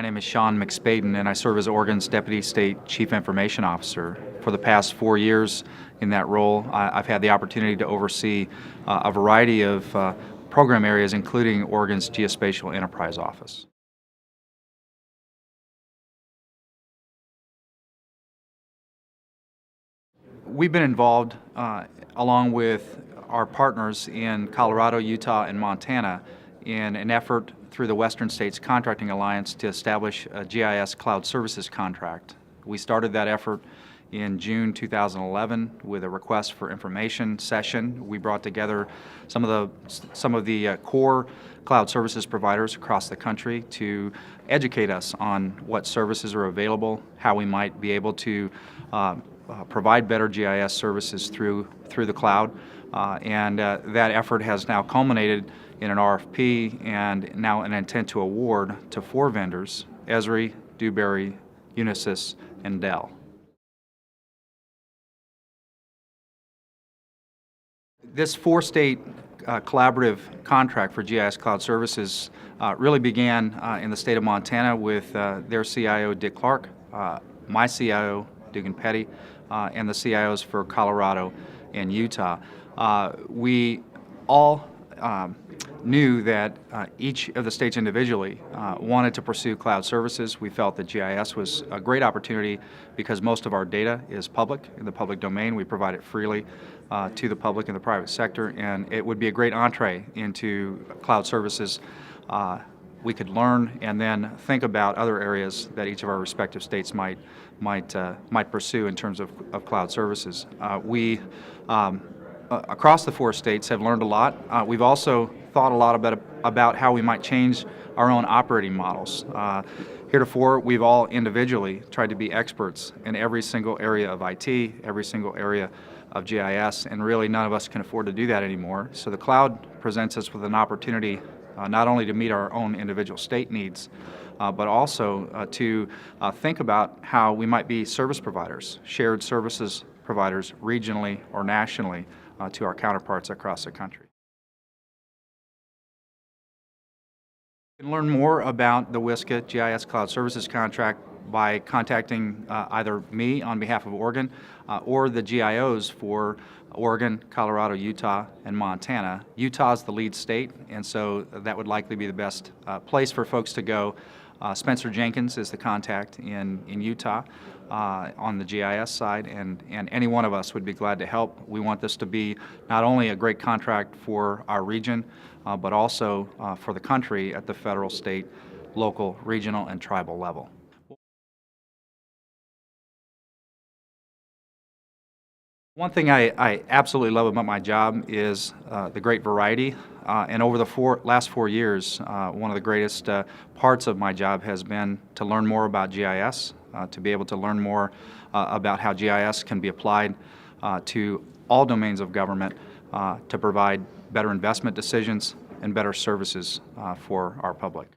name is Sean McSpaden, and I serve as Oregon's Deputy State Chief Information Officer. For the past 4 years in that role, I've had the opportunity to oversee a variety of program areas, including Oregon's Geospatial Enterprise Office. We've been involved, along with our partners in Colorado, Utah, and Montana, in an effort through the Western States Contracting Alliance to establish a GIS cloud services contract. We started that effort in June 2011 with a request for information session. We brought together some of the core cloud services providers across the country to educate us on what services are available, how we might be able to provide better GIS services through the cloud, and that effort has now culminated in an RFP and now an intent to award to 4 vendors: Esri, Dewberry, Unisys, and Dell. This 4-state collaborative contract for GIS cloud services really began in the state of Montana with their CIO, Dick Clark, my CIO, Dugan Petty, and the CIOs for Colorado and Utah. We all knew that each of the states individually wanted to pursue cloud services. We felt that GIS was a great opportunity because most of our data is public, in the public domain. We provide it freely to the public and the private sector, and it would be a great entree into cloud services. We could learn and then think about other areas that each of our respective states might pursue in terms of cloud services. We across the 4 states have learned a lot. We've also thought a lot about how we might change our own operating models. Heretofore, we've all individually tried to be experts in every single area of IT, every single area of GIS, and really none of us can afford to do that anymore. So the cloud presents us with an opportunity not only to meet our own individual state needs, but also to think about how we might be service providers, shared services providers regionally or nationally to our counterparts across the country. You can learn more about the WSCA GIS Cloud Services Contract by contacting either me on behalf of Oregon or the GIOs for Oregon, Colorado, Utah, and Montana. Utah is the lead state, and so that would likely be the best place for folks to go. Spencer Jenkins is the contact in Utah on the GIS side, and any one of us would be glad to help. We want this to be not only a great contract for our region, but also for the country at the federal, state, local, regional, and tribal level. One thing I absolutely love about my job is the great variety, and over the last 4 years, one of the greatest parts of my job has been to learn more about GIS, to be able to learn more about how GIS can be applied to all domains of government to provide better investment decisions and better services for our public.